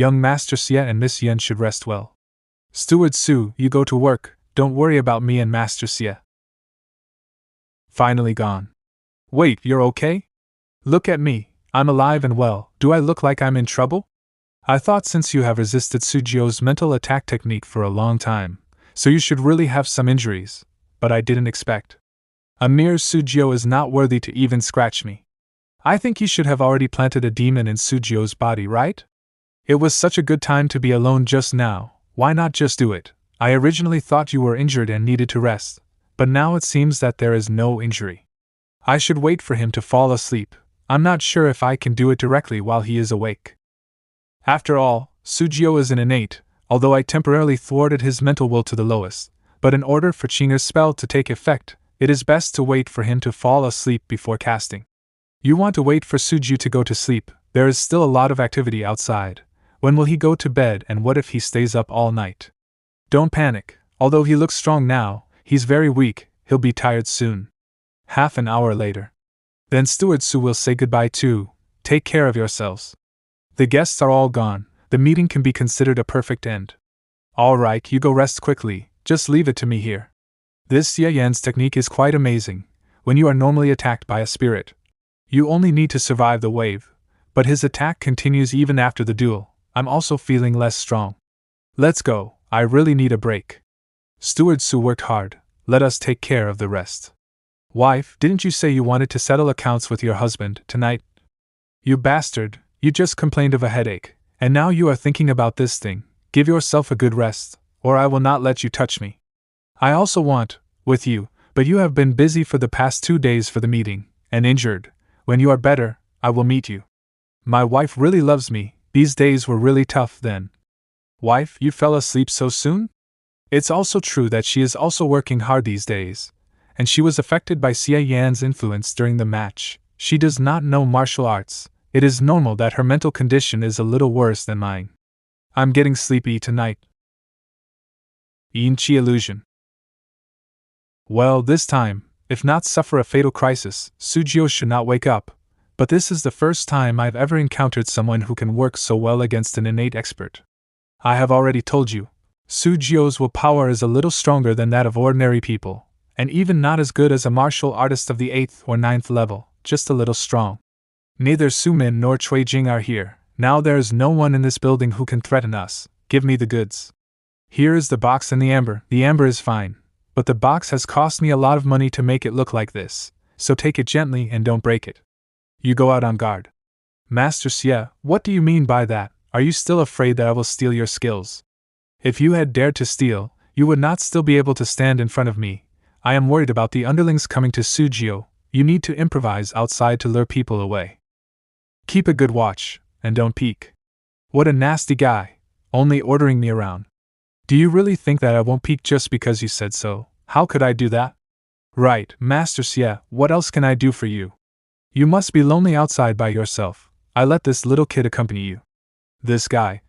Young Master Xie and Miss Yan should rest well. Steward Su, you go to work, don't worry about me and Master Xie. Finally gone. Wait, you're okay? Look at me, I'm alive and well, do I look like I'm in trouble? I thought since you have resisted Sujio's mental attack technique for a long time, so you should really have some injuries, but I didn't expect. A mere Sujio is not worthy to even scratch me. I think you should have already planted a demon in Sujio's body, right? It was such a good time to be alone just now, why not just do it? I originally thought you were injured and needed to rest, but now it seems that there is no injury. I should wait for him to fall asleep. I'm not sure if I can do it directly while he is awake. After all, Sujio is an innate, although I temporarily thwarted his mental will to the lowest, but in order for Qing'er's spell to take effect, it is best to wait for him to fall asleep before casting. You want to wait for Sujio to go to sleep, there is still a lot of activity outside. When will he go to bed, and what if he stays up all night? Don't panic, although he looks strong now, he's very weak, he'll be tired soon. Half an hour later. Then Steward Su will say goodbye too, take care of yourselves. The guests are all gone, the meeting can be considered a perfect end. Alright, you go rest quickly, just leave it to me here. This Xie Yan's technique is quite amazing. When you are normally attacked by a spirit, you only need to survive the wave, but his attack continues even after the duel. I'm also feeling less strong. Let's go, I really need a break. Steward Su worked hard, let us take care of the rest. Wife, didn't you say you wanted to settle accounts with your husband tonight? You bastard, you just complained of a headache, and now you are thinking about this thing. Give yourself a good rest, or I will not let you touch me. I also want, with you, but you have been busy for the past 2 days for the meeting, and injured. When you are better, I will meet you. My wife really loves me, these days were really tough then. Wife, you fell asleep so soon? It's also true that she is also working hard these days, and she was affected by Xie Yan's influence during the match. She does not know martial arts. It is normal that her mental condition is a little worse than mine. I'm getting sleepy tonight. Yin Qi illusion. Well, this time, if not suffer a fatal crisis, Sujio should not wake up, but this is the first time I've ever encountered someone who can work so well against an innate expert. I have already told you, Sujio's willpower is a little stronger than that of ordinary people, and even not as good as a martial artist of the 8th or 9th level, just a little strong. Neither Sumin nor Cui Jing are here. Now there is no one in this building who can threaten us. Give me the goods. Here is the box and the amber. The amber is fine, but the box has cost me a lot of money to make it look like this, so take it gently and don't break it. You go out on guard. Master Xie, what do you mean by that? Are you still afraid that I will steal your skills? If you had dared to steal, you would not still be able to stand in front of me. I am worried about the underlings coming to Sujio. You need to improvise outside to lure people away. Keep a good watch, and don't peek. What a nasty guy, only ordering me around. Do you really think that I won't peek just because you said so? How could I do that? Right, Master Xie, what else can I do for you? You must be lonely outside by yourself. I let this little kid accompany you. This guy.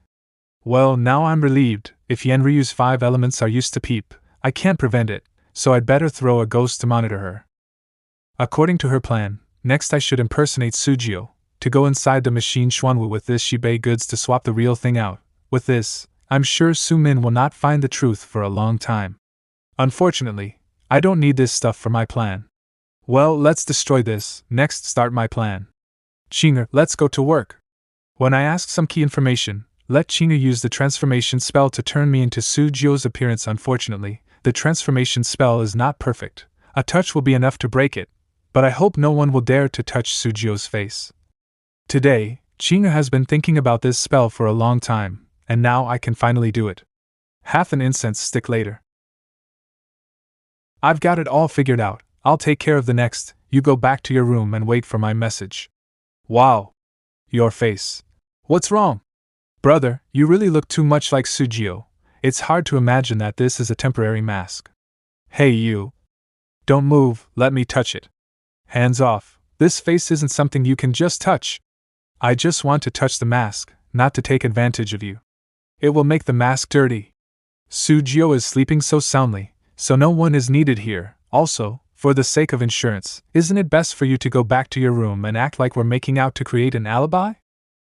Well, now I'm relieved. If Yenryu's 5 elements are used to peep, I can't prevent it, so I'd better throw a ghost to monitor her. According to her plan, next I should impersonate Sujio, to go inside the machine Xuanwu with this shidai goods to swap the real thing out. With this, I'm sure Sumin will not find the truth for a long time. Unfortunately, I don't need this stuff for my plan. Well, let's destroy this, next start my plan. Qing'er, let's go to work. When I ask some key information, let Qing'er use the transformation spell to turn me into Sujio's appearance. Unfortunately, the transformation spell is not perfect. A touch will be enough to break it, but I hope no one will dare to touch Sujio's face. Today, Qing'er has been thinking about this spell for a long time, and now I can finally do it. Half an incense stick later. I've got it all figured out. I'll take care of the next. You go back to your room and wait for my message. Wow. Your face. What's wrong? Brother, you really look too much like Sujio. It's hard to imagine that this is a temporary mask. Hey you. Don't move, let me touch it. Hands off, this face isn't something you can just touch. I just want to touch the mask, not to take advantage of you. It will make the mask dirty. Sujio is sleeping so soundly, so no one is needed here. Also, for the sake of insurance, isn't it best for you to go back to your room and act like we're making out to create an alibi?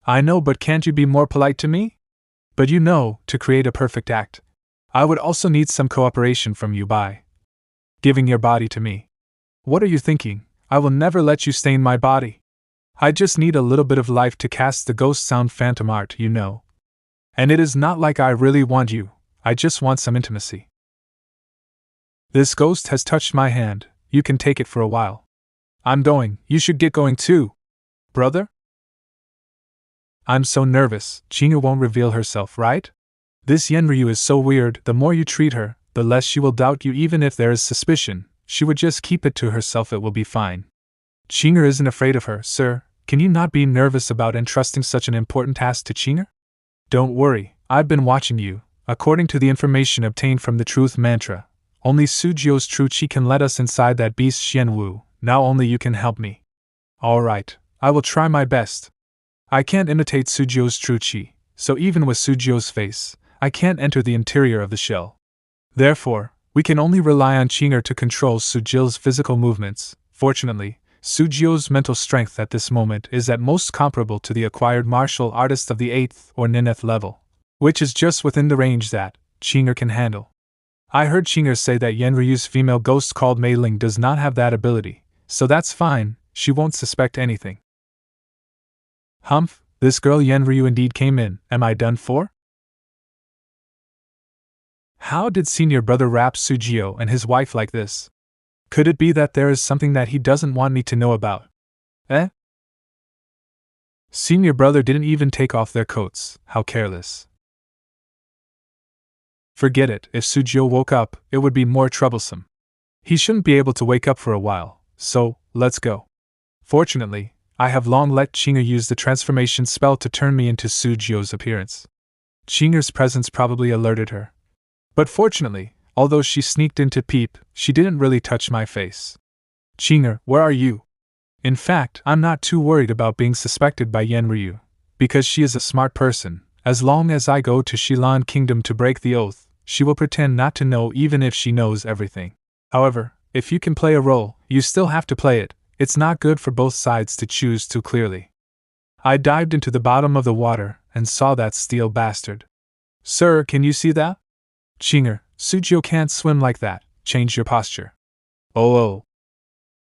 I know, but can't you be more polite to me? But you know, to create a perfect act, I would also need some cooperation from you by giving your body to me. What are you thinking? I will never let you stain my body. I just need a little bit of life to cast the ghost sound phantom art, you know. And it is not like I really want you, I just want some intimacy. This ghost has touched my hand, you can take it for a while. I'm going, you should get going too. Brother? I'm so nervous, Xie won't reveal herself, right? This Yenryu is so weird, the more you treat her, the less she will doubt you even if there is suspicion, she would just keep it to herself, it will be fine. Xie isn't afraid of her, sir, can you not be nervous about entrusting such an important task to Xie? Don't worry, I've been watching you. According to the information obtained from the truth mantra, only Sujio's true chi can let us inside that beast Xianwu, now only you can help me. Alright, I will try my best. I can't imitate Sujio's true chi, so even with Sujio's face, I can't enter the interior of the shell. Therefore, we can only rely on Xie to control Sujil's physical movements. Fortunately, Sujio's mental strength at this moment is at most comparable to the acquired martial artist of the 8th or 9th level, which is just within the range that Xie can handle. I heard Xie say that Yenryu's female ghost called Mei Ling does not have that ability, so that's fine, she won't suspect anything. Humph, this girl Yenryu indeed came in, am I done for? How did senior brother rap Sujio and his wife like this? Could it be that there is something that he doesn't want me to know about? Eh? Senior brother didn't even take off their coats, how careless. Forget it, if Sujio woke up, it would be more troublesome. He shouldn't be able to wake up for a while, so, let's go. Fortunately, I have long let Xie use the transformation spell to turn me into Sujio's appearance. Xie's presence probably alerted her. But fortunately, although she sneaked in to peep, she didn't really touch my face. Xie, where are you? In fact, I'm not too worried about being suspected by Yenryu, because she is a smart person. As long as I go to Shilan Kingdom to break the oath, she will pretend not to know even if she knows everything. However, if you can play a role, you still have to play it. It's not good for both sides to choose too clearly. I dived into the bottom of the water and saw that steel bastard. Sir, can you see that? Xie, Sujio can't swim like that, change your posture. Oh.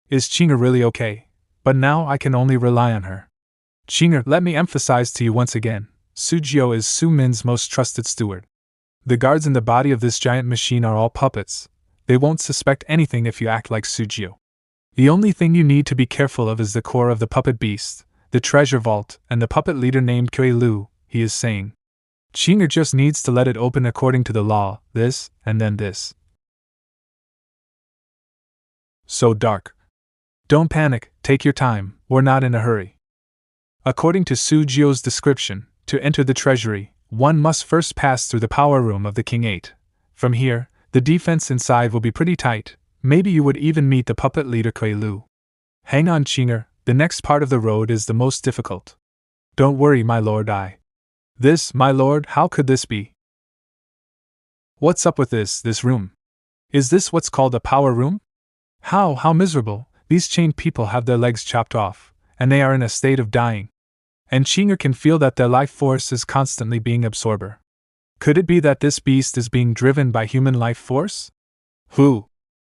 Is Xie really okay? But now I can only rely on her. Xie, let me emphasize to you once again, Sujio is Sumin's most trusted steward. The guards in the body of this giant machine are all puppets. They won't suspect anything if you act like Sujio. The only thing you need to be careful of is the core of the puppet beast, the treasure vault, and the puppet leader named Kui Lu, he is saying. Xie just needs to let it open according to the law, this, and then this. So dark. Don't panic, take your time, we're not in a hurry. According to Sujio's description, to enter the treasury, one must first pass through the power room of the King 8. From here, the defense inside will be pretty tight. Maybe you would even meet the puppet leader Kui Lu. Hang on, Xie, the next part of the road is the most difficult. Don't worry, my lord, This, my lord, how could this be? What's up with this room? Is this what's called a power room? How miserable, these chained people have their legs chopped off, and they are in a state of dying. And Xie can feel that their life force is constantly being absorbed. Could it be that this beast is being driven by human life force? Who?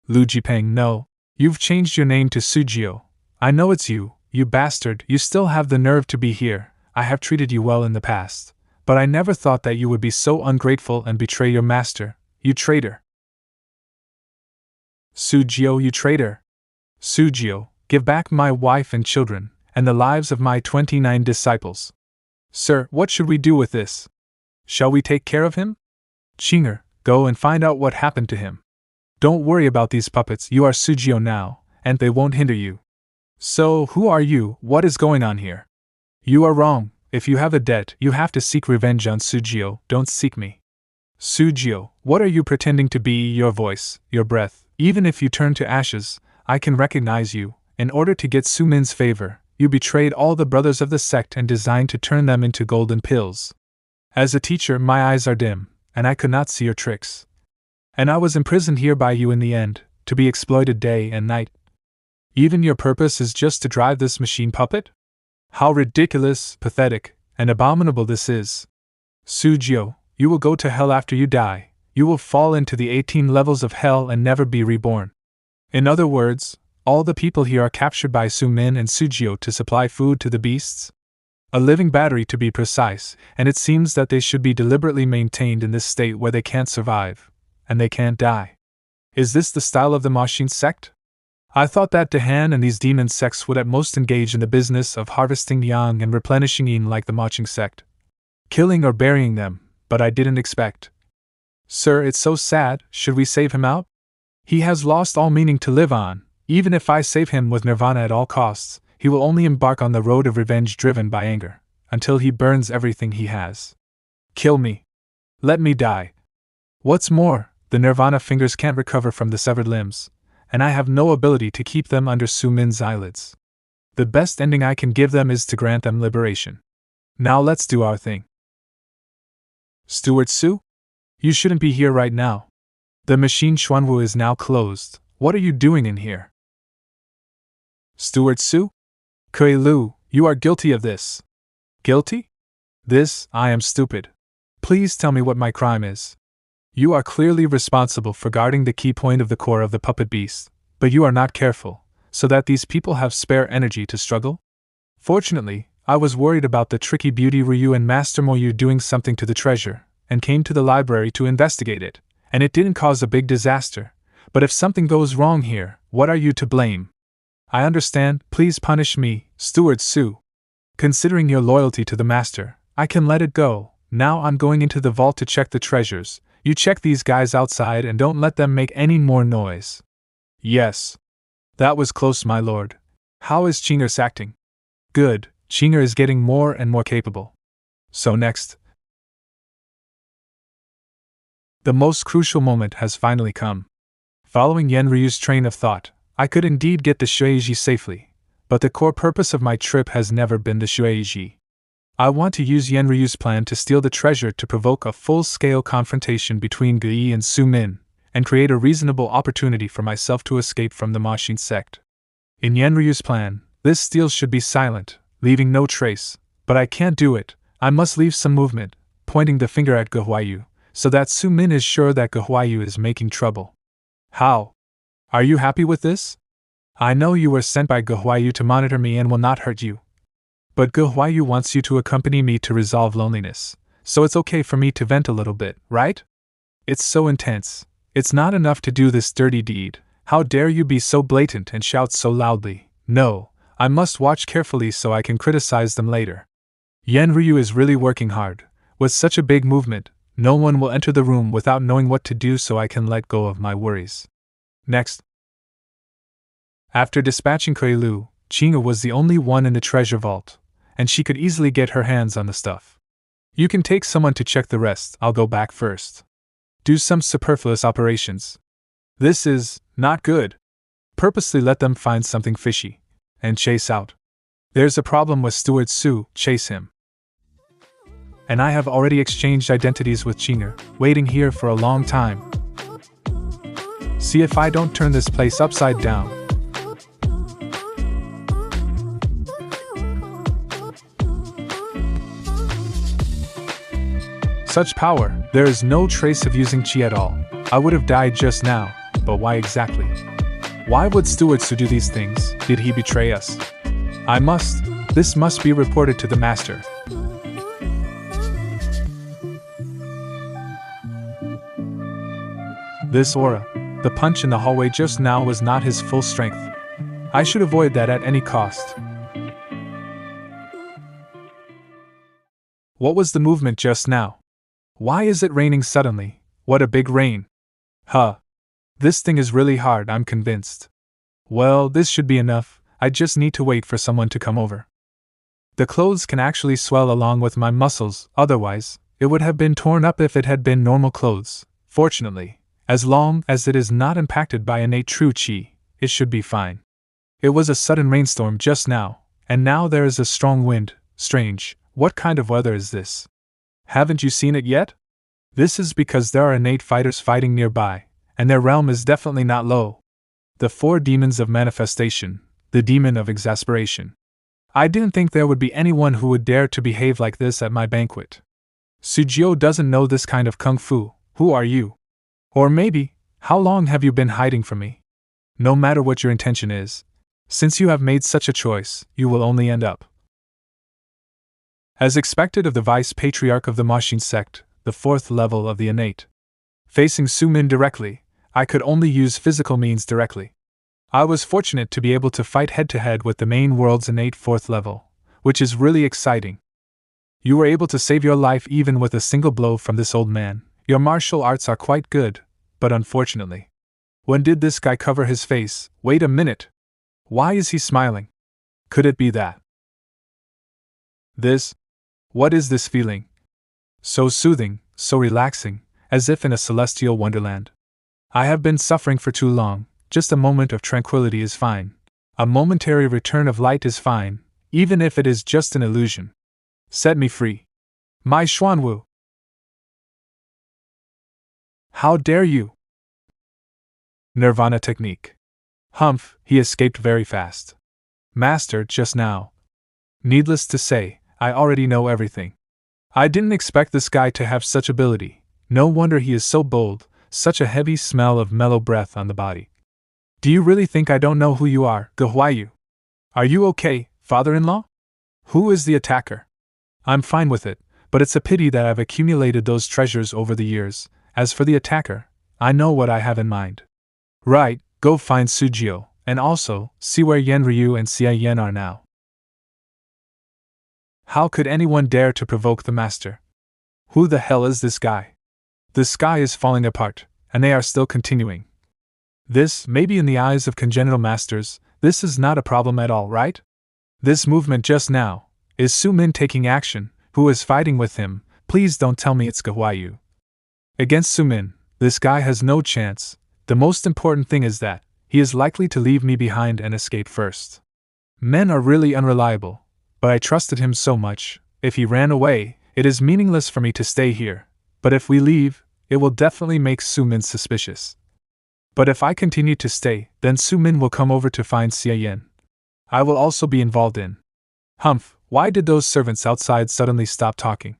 Lu Jipeng, no. You've changed your name to Sujio. I know it's you, you bastard, you still have the nerve to be here. I have treated you well in the past, but I never thought that you would be so ungrateful and betray your master, you traitor. Sujio, you traitor. Sujio, give back my wife and children, and the lives of my 29 disciples. Sir, what should we do with this? Shall we take care of him? Xie, go and find out what happened to him. Don't worry about these puppets, you are Sujio now, and they won't hinder you. So, who are you, what is going on here? You are wrong, if you have a debt, you have to seek revenge on Sujio, don't seek me. Sujio, what are you pretending to be, your voice, your breath, even if you turn to ashes, I can recognize you. In order to get Sumin's favor, you betrayed all the brothers of the sect and designed to turn them into golden pills. As a teacher, my eyes are dim, and I could not see your tricks. And I was imprisoned here by you in the end, to be exploited day and night. Even your purpose is just to drive this machine puppet? How ridiculous, pathetic, and abominable this is. Sujio, you will go to hell after you die. You will fall into the 18 levels of hell and never be reborn. In other words, all the people here are captured by Sumin and Sujio to supply food to the beasts. A living battery to be precise, and it seems that they should be deliberately maintained in this state where they can't survive, and they can't die. Is this the style of the machine sect? I thought that Dahan and these demon sects would at most engage in the business of harvesting yang and replenishing yin like the Maching sect. Killing or burying them, but I didn't expect. Sir, it's so sad, should we save him out? He has lost all meaning to live on. Even if I save him with nirvana at all costs, he will only embark on the road of revenge driven by anger, until he burns everything he has. Kill me. Let me die. What's more, the nirvana fingers can't recover from the severed limbs, and I have no ability to keep them under Sumin's eyelids. The best ending I can give them is to grant them liberation. Now let's do our thing. Steward Su? You shouldn't be here right now. The machine Xuanwu is now closed. What are you doing in here? Steward Su? Kui Lu, you are guilty of this. Guilty? This, I am stupid. Please tell me what my crime is. You are clearly responsible for guarding the key point of the core of the puppet beast, but you are not careful, so that these people have spare energy to struggle? Fortunately, I was worried about the tricky beauty Ryu and Master Moyu doing something to the treasure, and came to the library to investigate it, and it didn't cause a big disaster. But if something goes wrong here, what are you to blame? I understand, please punish me, Steward Su. Considering your loyalty to the master, I can let it go. Now I'm going into the vault to check the treasures. You check these guys outside and don't let them make any more noise. Yes. That was close, my lord. How is Chingers acting? Good, Chinger is getting more and more capable. So next. The most crucial moment has finally come. Following Yenryu's train of thought, I could indeed get the Shueiji safely, but the core purpose of my trip has never been the Shueiji. I want to use Yenryu's plan to steal the treasure to provoke a full-scale confrontation between Gui and Sumin, and create a reasonable opportunity for myself to escape from the Machine sect. In Yenryu's plan, this steal should be silent, leaving no trace, but I can't do it. I must leave some movement, pointing the finger at Gehuayu, so that Sumin is sure that Gehuayu is making trouble. How? Are you happy with this? I know you were sent by Gehuayu to monitor me and will not hurt you. But Gehuayu wants you to accompany me to resolve loneliness, so it's okay for me to vent a little bit, right? It's so intense. It's not enough to do this dirty deed. How dare you be so blatant and shout so loudly? No, I must watch carefully so I can criticize them later. Yenryu is really working hard. With such a big movement, no one will enter the room without knowing what to do, so I can let go of my worries. Next. After dispatching Kuei-Lu, Chinga was the only one in the treasure vault, and she could easily get her hands on the stuff. You can take someone to check the rest, I'll go back first. Do some superfluous operations. This is not good. Purposely let them find something fishy, and chase out. There's a problem with Steward Su, chase him. And I have already exchanged identities with Chinga, waiting here for a long time. See if I don't turn this place upside down. Such power, there is no trace of using chi at all. I would have died just now, but why exactly? Why would Steward Su do these things? Did he betray us? This must be reported to the master. This aura, the punch in the hallway just now was not his full strength. I should avoid that at any cost. What was the movement just now? Why is it raining suddenly? What a big rain. Huh. This thing is really hard, I'm convinced. Well, this should be enough. I just need to wait for someone to come over. The clothes can actually swell along with my muscles, otherwise, it would have been torn up if it had been normal clothes. Fortunately, as long as it is not impacted by innate true chi, it should be fine. It was a sudden rainstorm just now, and now there is a strong wind. Strange, what kind of weather is this? Haven't you seen it yet? This is because there are innate fighters fighting nearby, and their realm is definitely not low. The 4 demons of manifestation, the demon of exasperation. I didn't think there would be anyone who would dare to behave like this at my banquet. Sujio doesn't know this kind of kung fu. Who are you? Or maybe, how long have you been hiding from me? No matter what your intention is, since you have made such a choice, you will only end up as expected of the vice patriarch of the Machine sect, the fourth level of the innate. Facing Sumin directly, I could only use physical means directly. I was fortunate to be able to fight head-to-head with the main world's innate fourth level, which is really exciting. You were able to save your life even with a single blow from this old man. Your martial arts are quite good, but unfortunately. When did this guy cover his face? Wait a minute. Why is he smiling? Could it be that? What is this feeling? So soothing, so relaxing, as if in a celestial wonderland. I have been suffering for too long. Just a moment of tranquility is fine. A momentary return of light is fine, even if it is just an illusion. Set me free. My Xuanwu. How dare you? Nirvana technique. Humph, he escaped very fast. Master, just now. Needless to say, I already know everything. I didn't expect this guy to have such ability. No wonder he is so bold, such a heavy smell of mellow breath on the body. Do you really think I don't know who you are, Gehuayu? Are you okay, father-in-law? Who is the attacker? I'm fine with it, but it's a pity that I've accumulated those treasures over the years. As for the attacker, I know what I have in mind. Right, go find Sujio, and also, see where Yenryu and Xie Yan are now. How could anyone dare to provoke the master? Who the hell is this guy? The sky is falling apart, and they are still continuing. This, maybe in the eyes of congenital masters, this is not a problem at all, right? This movement just now, is Sumin taking action? Who is fighting with him? Please don't tell me it's Gehuayu. Against Sumin, this guy has no chance. The most important thing is that he is likely to leave me behind and escape first. Men are really unreliable, but I trusted him so much. If he ran away, it is meaningless for me to stay here. But if we leave, it will definitely make Sumin suspicious. But if I continue to stay, then Sumin will come over to find Xie Yan. I will also be involved in. Humph, why did those servants outside suddenly stop talking?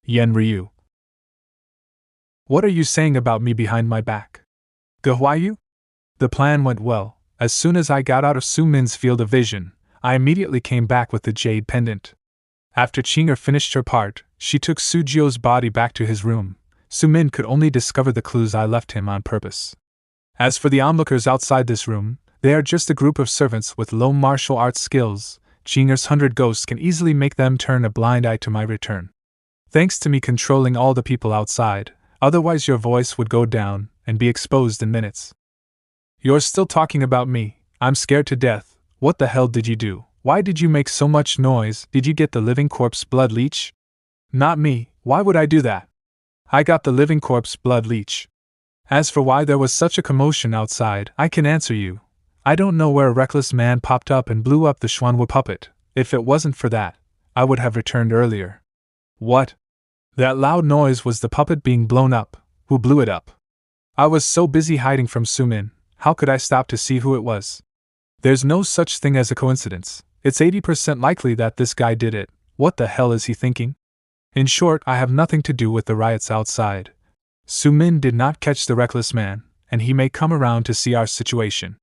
Yenryu. What are you saying about me behind my back? Gehuayu? The plan went well. As soon as I got out of Sumin's field of vision, I immediately came back with the jade pendant. After Qinger finished her part, she took Sujio's body back to his room. Sumin could only discover the clues I left him on purpose. As for the onlookers outside this room, they are just a group of servants with low martial arts skills. Qinger's 100 ghosts can easily make them turn a blind eye to my return. Thanks to me controlling all the people outside, otherwise your voice would go down and be exposed in minutes. You're still talking about me. I'm scared to death. What the hell did you do? Why did you make so much noise? Did you get the living corpse blood leech? Not me. Why would I do that? I got the living corpse blood leech. As for why there was such a commotion outside, I can answer you. I don't know where a reckless man popped up and blew up the Xuanwu puppet. If it wasn't for that, I would have returned earlier. What? That loud noise was the puppet being blown up. Who blew it up? I was so busy hiding from Sumin, how could I stop to see who it was? There's no such thing as a coincidence. It's 80% likely that this guy did it. What the hell is he thinking? In short, I have nothing to do with the riots outside. Sumin did not catch the reckless man, and he may come around to see our situation.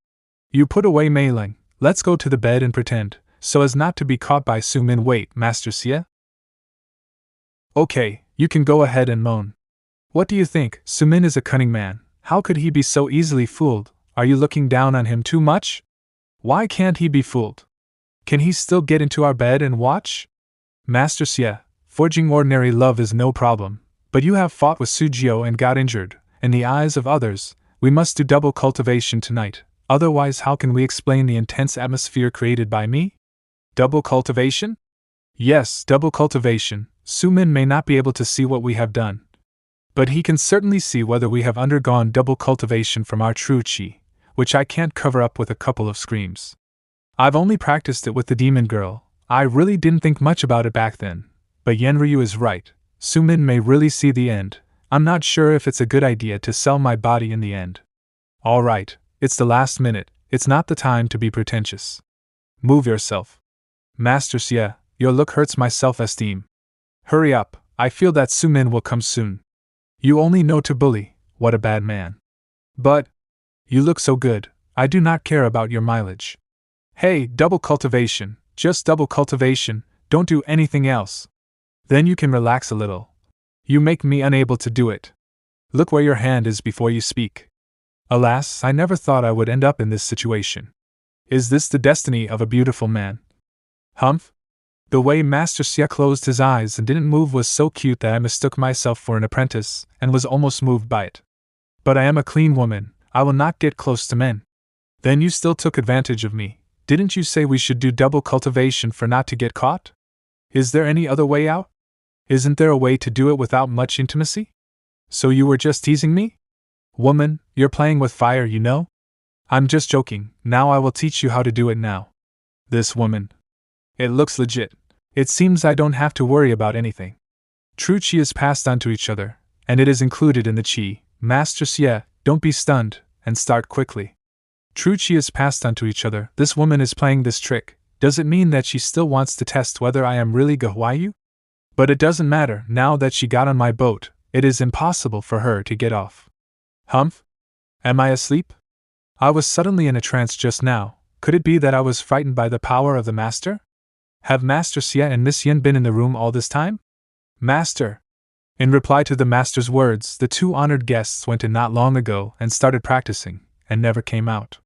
You put away Mei Ling. Let's go to the bed and pretend, so as not to be caught by Sumin. Wait, Master Xie? Okay, you can go ahead and moan. What do you think? Sumin is a cunning man. How could he be so easily fooled? Are you looking down on him too much? Why can't he be fooled? Can he still get into our bed and watch? Master Xie, forging ordinary love is no problem, but you have fought with Sujio and got injured. In the eyes of others, we must do double cultivation tonight. Otherwise, how can we explain the intense atmosphere created by me? Double cultivation? Yes, double cultivation. Sumin may not be able to see what we have done, but he can certainly see whether we have undergone double cultivation from our true chi, which I can't cover up with a couple of screams. I've only practiced it with the demon girl. I really didn't think much about it back then, but Yenryu is right. Sumin may really see the end. I'm not sure if it's a good idea to sell my body in the end. All right. It's the last minute, it's not the time to be pretentious. Move yourself. Master Xie, your look hurts my self-esteem. Hurry up, I feel that Sumin will come soon. You only know to bully, what a bad man. But, you look so good, I do not care about your mileage. Hey, double cultivation, just double cultivation, don't do anything else. Then you can relax a little. You make me unable to do it. Look where your hand is before you speak. Alas, I never thought I would end up in this situation. Is this the destiny of a beautiful man? Humph? The way Master Xie closed his eyes and didn't move was so cute that I mistook myself for an apprentice, and was almost moved by it. But I am a clean woman, I will not get close to men. Then you still took advantage of me. Didn't you say we should do double cultivation for not to get caught? Is there any other way out? Isn't there a way to do it without much intimacy? So you were just teasing me? Woman, you're playing with fire, you know? I'm just joking, now I will teach you how to do it now. This woman. It looks legit. It seems I don't have to worry about anything. True chi is passed on to each other, and it is included in the chi. Master Xie, don't be stunned, and start quickly. True chi is passed on to each other. This woman is playing this trick. Does it mean that she still wants to test whether I am really Gahuayu? But it doesn't matter, now that she got on my boat, it is impossible for her to get off. Humph? Am I asleep? I was suddenly in a trance just now. Could it be that I was frightened by the power of the master? Have Master Xie and Miss Yan been in the room all this time? Master! In reply to the master's words, the two honored guests went in not long ago and started practicing, and never came out.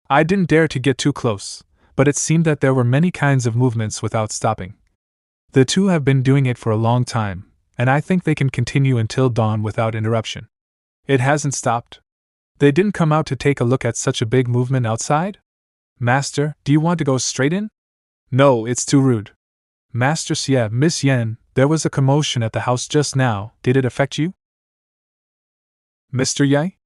I didn't dare to get too close, but it seemed that there were many kinds of movements without stopping. The two have been doing it for a long time, and I think they can continue until dawn without interruption. It hasn't stopped. They didn't come out to take a look at such a big movement outside? Master, do you want to go straight in? No, it's too rude. Master Xie, Miss Yan, there was a commotion at the house just now, did it affect you? Mr. Ye?